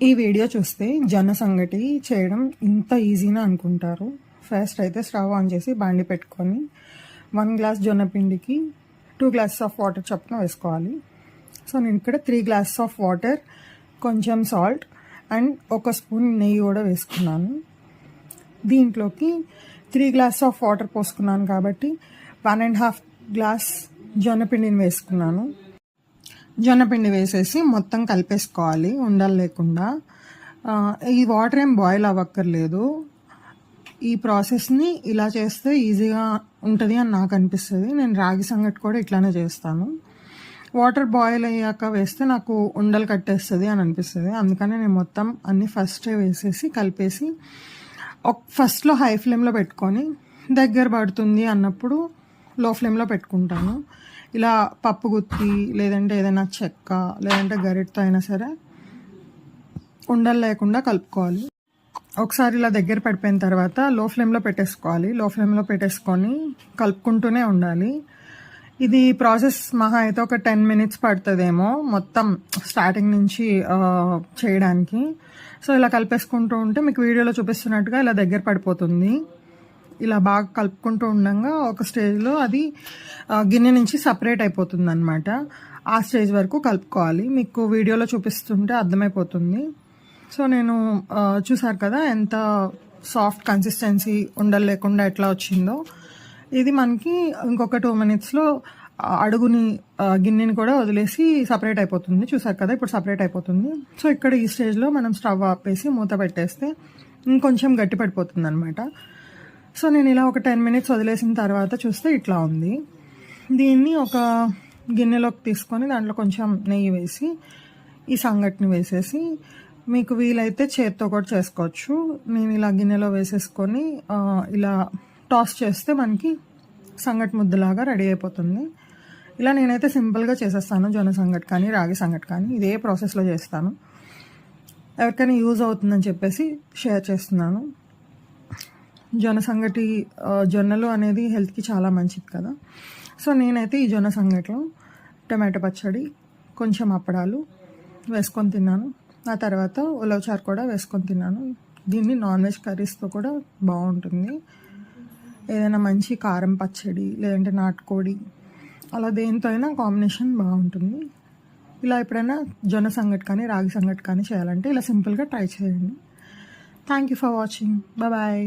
ఈ వీడియో చూస్తే జొన్న సంగటి చేయడం ఇంత ఈజీనా అనుకుంటారు. ఫస్ట్ అయితే స్టవ్ ఆన్ చేసి బాండి పెట్టుకొని 1 గ్లాస్ జొన్న పిండికి 2 గ్లాసెస్ ఆఫ్ వాటర్ చొప్పున వేసుకోవాలి. సో నేను ఇక్కడ 3 గ్లాసెస్ ఆఫ్ వాటర్, కొంచెం సాల్ట్ అండ్ 1 స్పూన్ నెయ్యి కూడా వేసుకున్నాను. దీంట్లోకి 3 గ్లాసెస్ ఆఫ్ వాటర్ పోసుకున్నాను కాబట్టి 1.5 గ్లాస్ జొన్న పిండిని వేసుకున్నాను. జొన్నపిండి వేసేసి మొత్తం కలిపేసుకోవాలి ఉండలు లేకుండా. ఈ వాటర్ ఏం బాయిల్ అవ్వక్కర్లేదు. ఈ ప్రాసెస్ని ఇలా చేస్తే ఈజీగా ఉంటుంది అని నాకు అనిపిస్తుంది. నేను రాగి సంగటి కూడా ఇట్లానే చేస్తాను. వాటర్ బాయిల్ అయ్యాక వేస్తే నాకు ఉండలు కట్టేస్తుంది అని అనిపిస్తుంది. అందుకని నేను మొత్తం అన్నీ ఫస్టే వేసేసి కలిపేసి ఫస్ట్లో హై ఫ్లేమ్లో పెట్టుకొని దగ్గర పడుతుంది అన్నప్పుడు లో ఫ్లేమ్లో పెట్టుకుంటాను. ఇలా పప్పు గుత్తి లేదంటే ఏదైనా చెక్క లేదంటే గరిటతో అయినా సరే ఉండలు లేకుండా కలుపుకోవాలి. ఒకసారి ఇలా దగ్గర పడిపోయిన తర్వాత లో ఫ్లేమ్లో పెట్టేసుకోవాలి. లో ఫ్లేమ్లో పెట్టేసుకొని కలుపుకుంటూనే ఉండాలి. ఇది ప్రాసెస్ మహా అయితే ఒక 10 మినిట్స్ పడుతుందేమో మొత్తం స్టార్టింగ్ నుంచి చేయడానికి. సో ఇలా కలిపేసుకుంటూ ఉంటే మీకు వీడియోలో చూపిస్తున్నట్టుగా ఇలా దగ్గర పడిపోతుంది. ఇలా బాగా కలుపుకుంటూ ఉండగా ఒక స్టేజ్లో అది గిన్నె నుంచి సపరేట్ అయిపోతుంది అనమాట. ఆ స్టేజ్ వరకు కలుపుకోవాలి. మీకు వీడియోలో చూపిస్తుంటే అర్థమైపోతుంది. సో నేను చూసారు కదా ఎంత సాఫ్ట్ కన్సిస్టెన్సీ ఉండలు లేకుండా ఎట్లా వచ్చిందో. ఇది మనకి ఇంకొక 2 మినిట్స్లో అడుగుని గిన్నెని కూడా వదిలేసి సపరేట్ అయిపోతుంది. చూసారు కదా ఇప్పుడు సపరేట్ అయిపోతుంది. సో ఇక్కడ ఈ స్టేజ్లో మనం స్టవ్ ఆపేసి మూత పెట్టేస్తే ఇంకొంచెం గట్టి పడిపోతుంది అనమాట. సో నేను ఇలా ఒక 10 మినిట్స్ వదిలేసిన తర్వాత చూస్తే ఇట్లా ఉంది. దీన్ని ఒక గిన్నెలోకి తీసుకొని దాంట్లో కొంచెం నెయ్యి వేసి ఈ సంగటిని వేసేసి మీకు వీలైతే చేత్తో కూడా చేసుకోవచ్చు. నేను ఇలా గిన్నెలో వేసేసుకొని ఇలా టాస్ చేస్తే మనకి సంగటి ముద్దలాగా రెడీ అయిపోతుంది. ఇలా నేనైతే సింపుల్గా చేసేస్తాను. జొన్న సంగటి కానీ రాగి సంగటి కానీ ఇదే ప్రాసెస్లో చేస్తాను. ఎవరికైనా యూజ్ అవుతుందని చెప్పేసి షేర్ చేస్తున్నాను. జొన్న సంగటి జొన్నలు అనేది హెల్త్కి చాలా మంచిది కదా. సో నేనైతే ఈ జొన్న సంగటిలో టమాటో పచ్చడి, కొంచెం అప్పడాలు వేసుకొని తిన్నాను. ఆ తర్వాత ఉలవచారు కూడా వేసుకొని తిన్నాను. దీన్ని నాన్ వెజ్ కర్రీస్తో కూడా బాగుంటుంది. ఏదైనా మంచి కారం పచ్చడి లేదంటే నాటుకోడి అలా దేంతో అయినా కాంబినేషన్ బాగుంటుంది. ఇలా ఎప్పుడైనా జొన్న సంగటి కానీ రాగి సంగటి కానీ చేయాలంటే ఇలా సింపుల్గా ట్రై చేయండి. Thank you for watching. Bye.